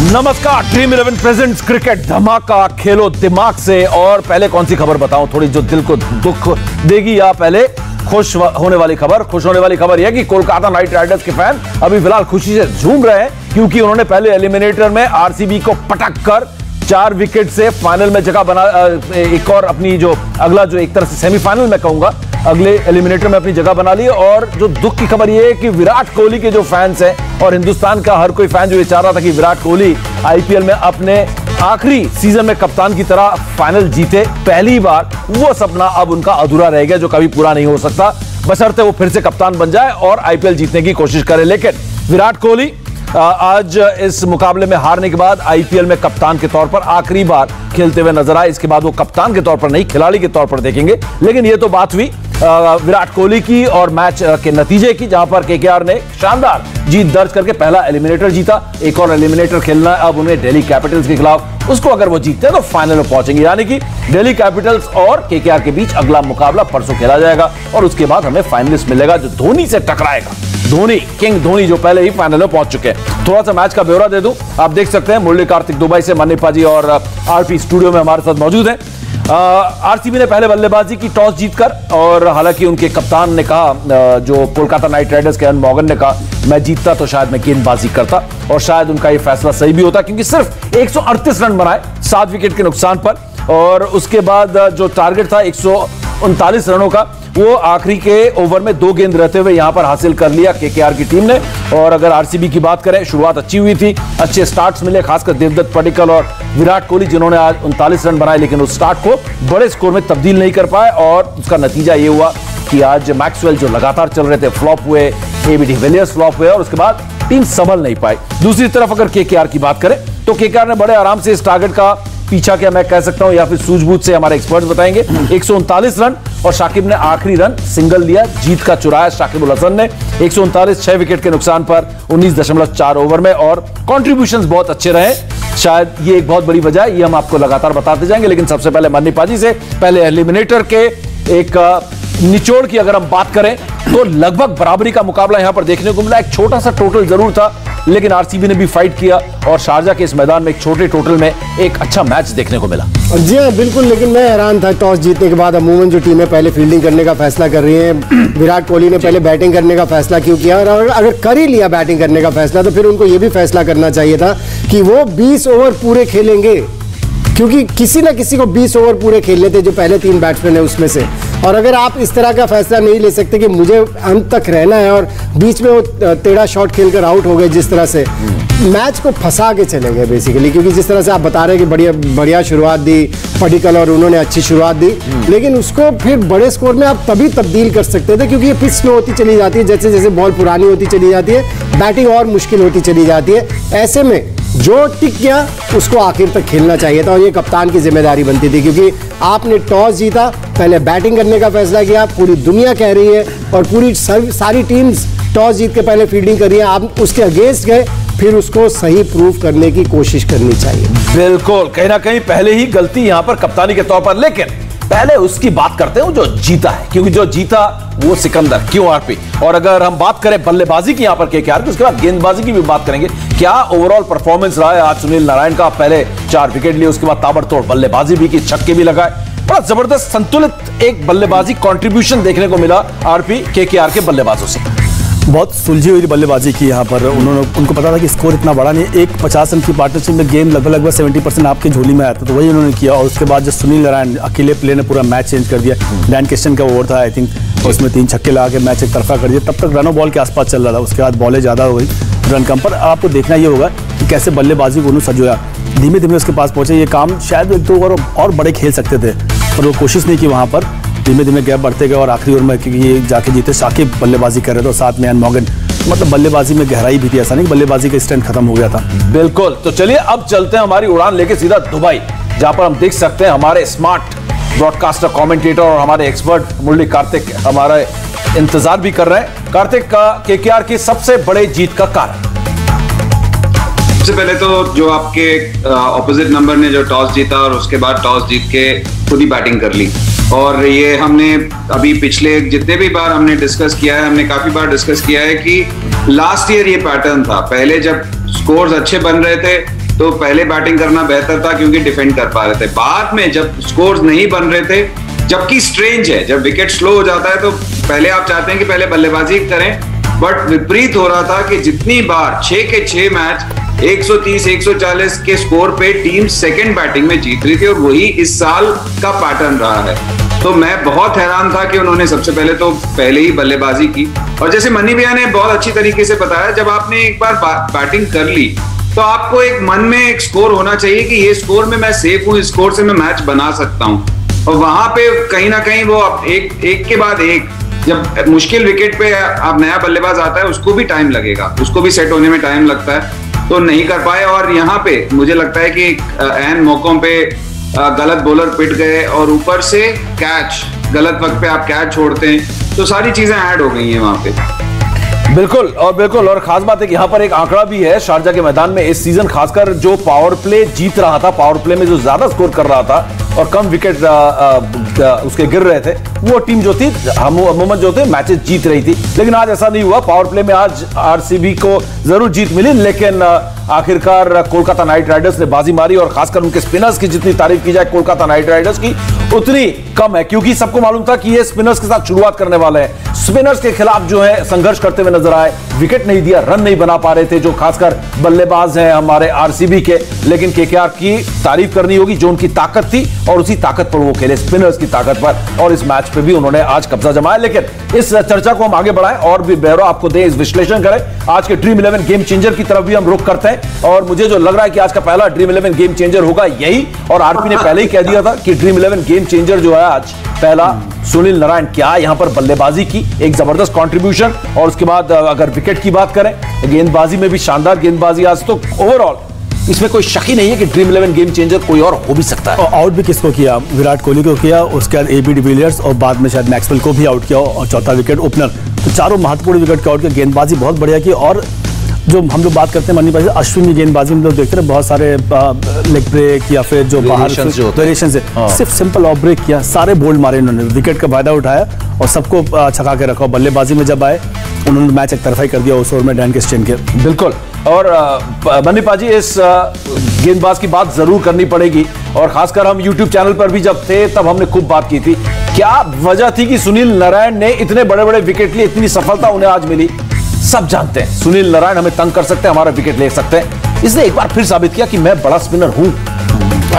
नमस्कार, dream 11 presents cricket धमाका, खेलो दिमाग से। और पहले कौन सी खबर बताऊं, थोड़ी जो दिल को दुख देगी, या पहले खुश होने वाली खबर? खुश होने वाली खबर यह कि कोलकाता नाइट राइडर्स के फैन अभी फिलहाल खुशी से झूम रहे हैं, क्योंकि उन्होंने पहले एलिमिनेटर में आरसीबी को पटक कर 4 विकेट से फाइनल में जगह बना, एक और अपनी जो अगला जो एक तरह से सेमीफाइनल में कहूंगा, अगले एलिमिनेटर में अपनी जगह बना ली। और जो दुख की खबर यह है कि विराट कोहली के जो फैंस हैं और हिंदुस्तान का हर कोई फैन जो ये चाह रहा था कि विराट कोहली आईपीएल में अपने आखिरी सीजन में कप्तान की तरह फाइनल जीते पहली बार, वो सपना अब उनका अधूरा रह गया, जो कभी पूरा नहीं हो सकता, बशर्ते वो फिर से कप्तान बन जाए और आईपीएल जीतने की कोशिश करे। लेकिन विराट कोहली आज इस मुकाबले में हारने के बाद आईपीएल में कप्तान के तौर पर आखिरी बार खेलते हुए नजर आए। इसके बाद वो कप्तान के तौर पर नहीं, खिलाड़ी के तौर पर देखेंगे। लेकिन ये तो बात हुई विराट कोहली की और मैच के नतीजे की, जहां पर केकेआर ने शानदार जीत दर्ज करके पहला एलिमिनेटर जीता। एक और एलिमिनेटर खेलना है अब उन्हें दिल्ली कैपिटल्स के खिलाफ। उसको अगर वो जीतते हैं तो फाइनल में पहुंचेंगे, यानी कि दिल्ली कैपिटल्स और केकेआर के बीच अगला मुकाबला परसों खेला जाएगा। और उसके बाद हमें फाइनलिस्ट मिलेगा जो धोनी से टकराएगा। धोनी, किंग धोनी, जो पहले ही फाइनल में पहुंच चुके हैं। थोड़ा सा मैच का ब्यौरा दे दूं, आप देख सकते हैं मुरली कार्तिक दुबई से, मन्नीपा जी और आरपी स्टूडियो में हमारे साथ मौजूद हैं। आरसीबी ने पहले बल्लेबाजी की टॉस जीतकर, और हालांकि उनके कप्तान ने कहा, जो कोलकाता नाइट राइडर्स के एन मॉर्गन ने कहा, मैं जीतता तो शायद मैं गेंदबाजी करता, और शायद उनका यह फैसला सही भी होता, क्योंकि सिर्फ 138 रन बनाए 7 विकेट के नुकसान पर। और उसके बाद जो टारगेट था 139 रनों का, वो आखिरी के ओवर में 2 गेंद रहते हुए यहां पर हासिल कर लिया केकेआर की टीम ने। और अगर आरसीबी की बात करें, शुरुआत अच्छी हुई थी, अच्छे स्टार्ट्स मिले, खासकर देवदत्त पडिक्कल और विराट कोहली, जिन्होंने आज 39 रन बनाए, लेकिन उस स्टार्ट को बड़े स्कोर में तब्दील नहीं कर पाए। और उसका नतीजा ये हुआ कि आज मैक्सवेल जो लगातार चल रहे थे फ्लॉप हुए, एबी डिविलियर्स फ्लॉप हुए, और उसके बाद टीम संभल नहीं पाई। दूसरी तरफ अगर केकेआर की बात करें तो केकेआर ने बड़े आराम से इस टारगेट का पीछा किया, मैं कह सकता हूं, या फिर सूझबूझ से, हमारे एक्सपर्ट्स बताएंगे। 139 रन, और शाकिब ने आखिरी रन सिंगल लिया, जीत का चुराया शाकिब उल हसन ने। 139, 6 विकेट के नुकसान पर 19.4 ओवर में, और कॉन्ट्रीब्यूशंस बहुत अच्छे रहे। शायद ये एक बहुत बड़ी वजह है, ये हम आपको लगातार बताते जाएंगे। लेकिन सबसे पहले मन्नीपा जी से, पहले एलिमिनेटर के एक निचोड़ की अगर हम बात करें तो लगभग बराबरी का मुकाबला यहां पर देखने को मिला। एक छोटा सा टोटल जरूर था, लेकिन आरसीबी ने भी फाइट किया, और शारजा के इस मैदान में एक छोटे टोटल में एक अच्छा मैच देखने को मिला। जी हाँ, बिल्कुल। लेकिन मैं हैरान था, टॉस जीतने के बाद अमूमन जो टीमें पहले फील्डिंग करने का फैसला कर रही हैं, विराट कोहली ने पहले बैटिंग करने का फैसला क्यों किया? और अगर कर ही लिया बैटिंग करने का फैसला, तो फिर उनको ये भी फैसला करना चाहिए था कि वो 20 ओवर पूरे खेलेंगे, क्योंकि किसी ना किसी को 20 ओवर पूरे खेलने थे जो पहले 3 बैट्समैन है उसमें से। और अगर आप इस तरह का फैसला नहीं ले सकते कि मुझे अंत तक रहना है, और बीच में वो टेढ़ा शॉट खेलकर आउट हो गए, जिस तरह से मैच को फंसा के चले गए बेसिकली। क्योंकि जिस तरह से आप बता रहे हैं कि बढ़िया शुरुआत दी पडिक्कल, और उन्होंने अच्छी शुरुआत दी, लेकिन उसको फिर बड़े स्कोर में आप तभी तब्दील कर सकते थे, क्योंकि ये पिच स्लो होती चली जाती है, जैसे जैसे बॉल पुरानी होती चली जाती है, बैटिंग और मुश्किल होती चली जाती है। ऐसे में जो टिक गया उसको आखिर तक खेलना चाहिए था, और ये कप्तान की जिम्मेदारी बनती थी, क्योंकि आपने टॉस जीता, पहले बैटिंग करने का फैसला किया, पूरी दुनिया कह रही है, और पूरी सारी टीम्स टॉस जीत के पहले फील्डिंग कर रही है, आप उसके अगेंस्ट गए, फिर उसको सही प्रूव करने की कोशिश करनी चाहिए। बिल्कुल, कहीं ना कहीं पहले ही गलती यहां पर कप्तानी के तौर पर। लेकिन पहले उसकी बात करते हैं जो जीता है, क्योंकि जो जीता वो सिकंदर, क्यों आरपी। और अगर हम बात करें बल्लेबाजी की यहां पर केकेआर की, उसके बाद गेंदबाजी की भी बात करेंगे। क्या ओवरऑल परफॉर्मेंस रहा है आज सुनील नारायण का? पहले 4 विकेट लिए, उसके बाद ताबड़तोड़ बल्लेबाजी भी की, छक्के भी लगाए, बड़ा जबरदस्त संतुलित एक बल्लेबाजी कंट्रीब्यूशन देखने को मिला आरपी केकेआर के बल्लेबाजों से। बहुत सुलझी हुई बल्लेबाजी की यहाँ पर। उनको पता था कि स्कोर इतना बड़ा नहीं, एक 50 रन की पार्टनरशिप में गेम लगभग 70% आपकी झोली में आया था, तो वही उन्होंने किया। और उसके बाद जो सुनील नारायण अकेले प्ले ने पूरा मैच चेंज कर दिया। डैन किशन का ओवर था आई थिंक, उसमें 3 छक्के लगा के मैच एक तरफा कर दिया। तब तक रनों बॉल के आसपास चल रहा था, उसके बाद बॉलें ज़्यादा हो गई, रन कम। पर आपको देखना ये होगा कि कैसे बल्लेबाजी को उन्होंने सजोया, धीमे धीमे उसके पास पहुंचे। ये काम शायद 1-2 ओवर और बड़े खेल सकते थे, पर वो कोशिश नहीं की वहाँ पर। धीमे धीमे गैप बढ़ते गए, और आखिरी ओवर में ये जाके जीते। शाकिब बल्लेबाजी कर रहे थे, साथ में एन मॉर्गन, मतलब बल्लेबाजी में गहराई भी थी, ऐसा नहीं बल्लेबाजी का स्ट्रेंथ खत्म हो गया था। बिल्कुल, तो चलिए अब चलते हैं हमारी उड़ान लेके सीधा दुबई, जहां पर हम देख सकते हैं हमारे स्मार्ट ब्रॉडकास्टर, कमेंटेटर और हमारे एक्सपर्ट मुरली कार्तिक हमारा इंतजार भी कर रहे हैं। कार्तिक, का केकेआर की सबसे बड़े जीत का कारण? सबसे पहले तो जो आपके ऑपोजिट नंबर ने जो टॉस जीता, और उसके बाद टॉस जीत के खुद ही बैटिंग कर ली। और ये हमने अभी पिछले जितने भी बार हमने डिस्कस किया है, हमने काफी बार डिस्कस किया है कि लास्ट ईयर ये पैटर्न था। पहले जब स्कोर्स अच्छे बन रहे थे तो पहले बैटिंग करना बेहतर था क्योंकि डिफेंड कर पा रहे थे। बाद में जब स्कोर्स नहीं बन रहे थे, जबकि स्ट्रेंज है, जब विकेट स्लो हो जाता है तो पहले आप चाहते हैं कि पहले बल्लेबाजी करें, बट विपरीत हो रहा था कि जितनी बार 6 के 6 मैच 130-140 के स्कोर पे टीम सेकंड बैटिंग में जीत रही थी, और वही इस साल का पैटर्न रहा है। तो मैं बहुत हैरान था कि उन्होंने सबसे पहले ही बल्लेबाजी की, और जैसे मनी भैया ने बहुत अच्छी तरीके से बताया, जब आपने एक बार बैटिंग कर ली तो आपको एक मन में एक स्कोर होना चाहिए कि ये स्कोर में मैं सेफ हूं, इस स्कोर से मैं मैच बना सकता हूं। और वहां पे कहीं ना कहीं वो एक के बाद एक, जब मुश्किल विकेट पे आप नया बल्लेबाज आता है उसको भी टाइम लगेगा, उसको भी सेट होने में टाइम लगता है, तो नहीं कर पाए। और यहाँ पे मुझे लगता है कि ऐन मौकों पे गलत बॉलर पिट गए, और ऊपर से कैच, गलत वक्त पे आप कैच छोड़ते हैं, तो सारी चीजें ऐड हो गई हैं वहां पे। बिल्कुल, और खास बात है कि यहाँ पर एक आंकड़ा भी है शारजा के मैदान में इस सीजन, खासकर जो पावर प्ले जीत रहा था, पावर प्ले में जो ज्यादा स्कोर कर रहा था और कम विकेट उसके गिर रहे थे, वो टीम जो थी अमूमन जो थे मैचेस जीत रही थी। लेकिन आज ऐसा नहीं हुआ। पावर प्ले में आज आरसीबी को जरूर जीत मिली, लेकिन आखिरकार कोलकाता नाइट राइडर्स ने बाजी मारी, और खासकर उनके स्पिनर्स की जितनी तारीफ की जाए कोलकाता नाइट राइडर्स की उतनी कम है, क्योंकि सबको मालूम था कि ये स्पिनर्स के साथ शुरुआत करने वाले हैं। स्पिनर्स के खिलाफ जो है संघर्ष करते हुए नजर आए, विकेट नहीं दिया, रन नहीं बना पा रहे थे, जो खासकर बल्लेबाज हैं हमारे आरसीबी के। लेकिन केकेआर की तारीफ करनी होगी, जो उनकी ताकत थी और उसी ताकत पर वो खेले, स्पिनर्स की ताकत पर, और इस मैच पे भी उन्होंने आज कब्जा जमाया। लेकिन इस चर्चा को हम आगे बढ़ाएं और भी ब्यौरा आपको दें, इस विश्लेषण करें, आज के ड्रीम 11 गेम चेंजर की तरफ भी हम रुख करते हैं। और मुझे जो लग रहा है कि आज का पहला ड्रीम 11 गेम चेंजर होगा यही, और आरपी ने पहले ही कह दिया था कि ड्रीम 11 गेम चेंजर जो है आज पहला सुनील नारायण। क्या यहां पर बल्लेबाजी की एक जबरदस्त कंट्रीब्यूशन, और उसके बाद अगर विकेट की बात करें, गेंदबाजी में भी शानदार गेंदबाजी आज। तो ओवरऑल इसमें कोई शक ही नहीं है कि ड्रीम 11 गेम चेंजर कोई और हो भी सकता है। आउट भी किसको किया? विराट कोहली को किया, उसके बाद एबी डिविलियर्स, और बाद में शायद मैक्सवेल को भी आउट किया, और चौथा विकेट ओपनर। तो चारों महत्वपूर्ण विकेट के आउट किया। गेंदबाजी बहुत बढ़िया की, और जो हम लोग बात करते हैं मनी भाई अश्विन की गेंदबाजी में लोग देखते हैं बहुत सारे लेग ब्रेक या फिर जो बाहर वेरिएशन से सिर्फ सिंपल ऑफ ब्रेक किया, सारे बोल्ड मारे इन्होंने, विकेट का फायदा उठाया और सबको छका के रखा। बल्लेबाजी में जब आए उन्होंने मैच एक तरफा ही कर दिया उस ओवर में डैन क्रिस्टियन के। बिल्कुल, और मनी पाजी इस गेंदबाज की बात जरूर करनी पड़ेगी, और खासकर हम YouTube चैनल पर भी जब थे तब हमने खूब बात की थी। क्या वजह थी कि सुनील नारायण ने इतने बड़े बड़े विकेट लिए, इतनी सफलता उन्हें आज मिली? सब जानते हैं सुनील नारायण हमें तंग कर सकते हैं, हमारा विकेट ले सकते हैं। इसने एक बार फिर साबित किया कि मैं बड़ा स्पिनर हूं।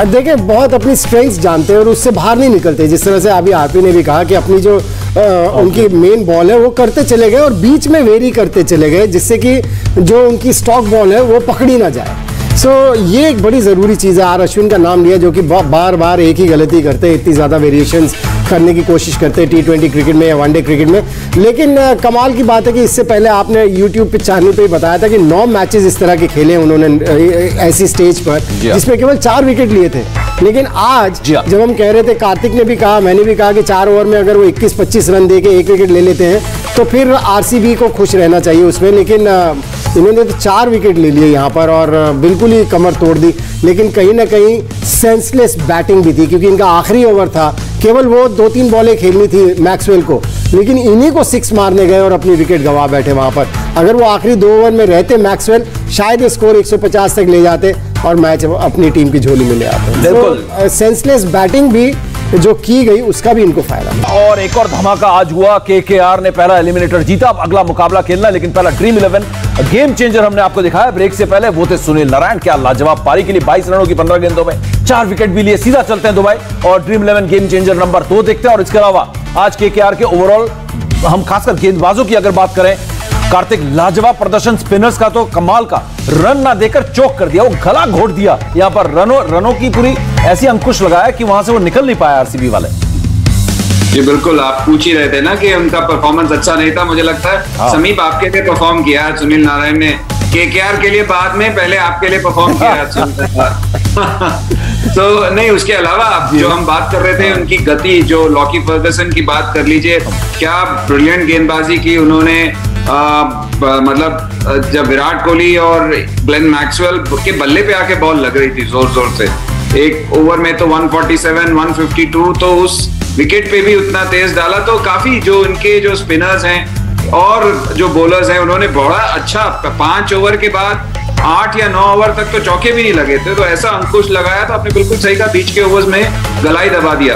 देखिए, बहुत अपनी स्ट्रेंथ्स जानते हैं और उससे बाहर नहीं निकलते। जिस तरह से अभी आरपी ने भी कहा कि अपनी जो उनकी मेन बॉल है वो करते चले गए और बीच में वेरी करते चले गए, जिससे कि जो उनकी स्टॉक बॉल है वो पकड़ी ना जाए। ये एक बड़ी ज़रूरी चीज़ है। आर अश्विन का नाम लिया, जो कि बार बार एक ही गलती करते हैं, इतनी ज़्यादा वेरिएशंस करने की कोशिश करते हैं T20 क्रिकेट में या वनडे क्रिकेट में। लेकिन कमाल की बात है कि इससे पहले आपने YouTube पे चैनल पे ही बताया था कि 9 मैचेस इस तरह के खेले उन्होंने ऐसी स्टेज पर, जिसमें केवल 4 विकेट लिए थे। लेकिन आज जब हम कह रहे थे, कार्तिक ने भी कहा, मैंने भी कहा कि 4 ओवर में अगर वो 21-25 रन दे के 1 विकेट ले लेते हैं तो फिर आरसीबी को खुश रहना चाहिए उसमें। लेकिन इन्होंने तो 4 विकेट ले लिए यहाँ पर और बिल्कुल ही कमर तोड़ दी। लेकिन कहीं ना कहीं सेंसलेस बैटिंग भी थी, क्योंकि इनका आखिरी ओवर था, केवल वो 2-3 बॉलें खेलनी थी मैक्सवेल को, लेकिन इन्हीं को 6 मारने गए और अपनी विकेट गंवा बैठे वहां पर। अगर वो आखिरी 2 ओवर में रहते मैक्सवेल, शायद स्कोर 150 तक ले जाते और मैच अपनी टीम की झोली में ले आते। बिल्कुल सेंसलेस बैटिंग भी जो की गई, उसका भी इनको फायदा। और एक और धमाका आज हुआ, केकेआर ने पहला एलिमिनेटर जीता। अब अगला मुकाबला खेलना, लेकिन पहला ड्रीम 11 गेम चेंजर हमने आपको दिखाया ब्रेक से पहले, वो थे सुनील नारायण। क्या लाजवाब पारी के लिए 22 रनों की 15 गेंदों में 4 विकेट भी लिए। सीधा चलते हैं दुबई और ड्रीम 11 गेम चेंजर नंबर 2 देखते हैं। और इसके अलावा आज केकेआर के ओवरऑल हम खासकर गेंदबाजों की अगर बात करें, कार्तिक लाजवाब प्रदर्शन, स्पिनर्स का तो कमाल का, रन ना देकर चौक कर दिया, वो गला घोट दिया यहां पर, रनों की पूरी ऐसी अंकुश लगाया कि वहां से वो निकल नहीं पाया आरसीबी वाले। जी बिल्कुल, आप पूछ ही रहे थे ना कि उनका परफॉर्मेंस अच्छा नहीं था। मुझे लगता है समीप आपके लिए परफॉर्म किया है सुनील नारायण ने, केकेआर के लिए बाद में, पहले आपके लिए परफॉर्म किया तो नहीं, उसके अलावा जो हम बात कर रहे थे उनकी गति, जो लॉकी फर्गसन की बात कर लीजिए, क्या ब्रिलियंट गेंदबाजी की उन्होंने। मतलब जब विराट कोहली और ग्लेन मैक्सवेल के बल्ले पे आके बॉल लग रही थी जोर जोर से, एक ओवर में तो 147, 152, तो उस विकेट पे भी उतना तेज डाला। तो काफी जो इनके जो स्पिनर्स हैं और जो बॉलर्स हैं, उन्होंने बड़ा अच्छा 5 ओवर के बाद 8 या 9 ओवर तक तो चौके भी नहीं लगे थे, तो ऐसा अंकुश लगाया तो आपने बिल्कुल सही कहा, बीच के ओवर्स में गलाई दबा दिया।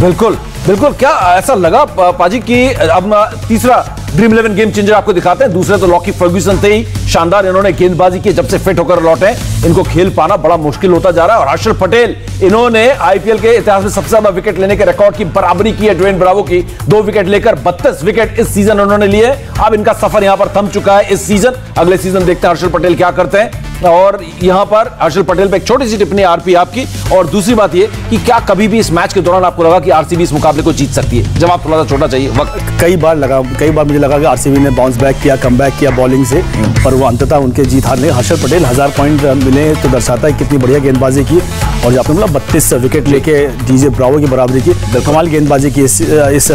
बिल्कुल बिल्कुल। क्या ऐसा लगा पाजी कि अब तीसरा ड्रीम 11 गेम चेंजर आपको दिखाते हैं। दूसरे तो लॉकी फर्ग्यूसन थे ही शानदार, इन्होंने गेंदबाजी की, जब से फिट होकर लौटे इनको खेल पाना बड़ा मुश्किल होता जा रहा है। और हर्षल पटेल, इन्होंने आईपीएल के इतिहास में सबसे ज्यादा विकेट लेने के रिकॉर्ड की बराबरी की है ड्वेन ब्रावो की, 2 विकेट लेकर 32 विकेट इस सीजन उन्होंने लिए। अब इनका सफर यहां पर थम चुका है इस सीजन। अगले सीजन देखते हैं हर्षल पटेल क्या करते हैं। और यहां पर हर्षल पटेल पे एक छोटी सी टिप्पणी आरपी आपकी। और दूसरी बात ये कि क्या कभी भी इस मैच के दौरान आपको लगा कि आरसीबी इस मुकाबले को जीत सकती है? जवाब थोड़ा सा छोटा चाहिए, वक्त। कई बार मुझे लगा कि आरसीबी ने बाउंस बैक किया, कम बैक किया बॉलिंग से, पर वो अंततः उनके जीत हारने। हर्षल पटेल 1000 पॉइंट मिले तो दर्शाता है कितनी बढ़िया गेंदबाजी की। और जो आपने बोला 32 विकेट लेके डीजे ब्रावो की बराबरी की, कमाल गेंदबाजी की इस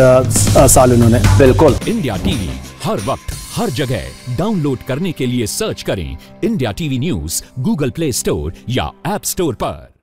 साल उन्होंने। बिल्कुल। इंडिया टीवी हर वक्त हर जगह डाउनलोड करने के लिए सर्च करें India TV news Google play store या ऐप स्टोर पर।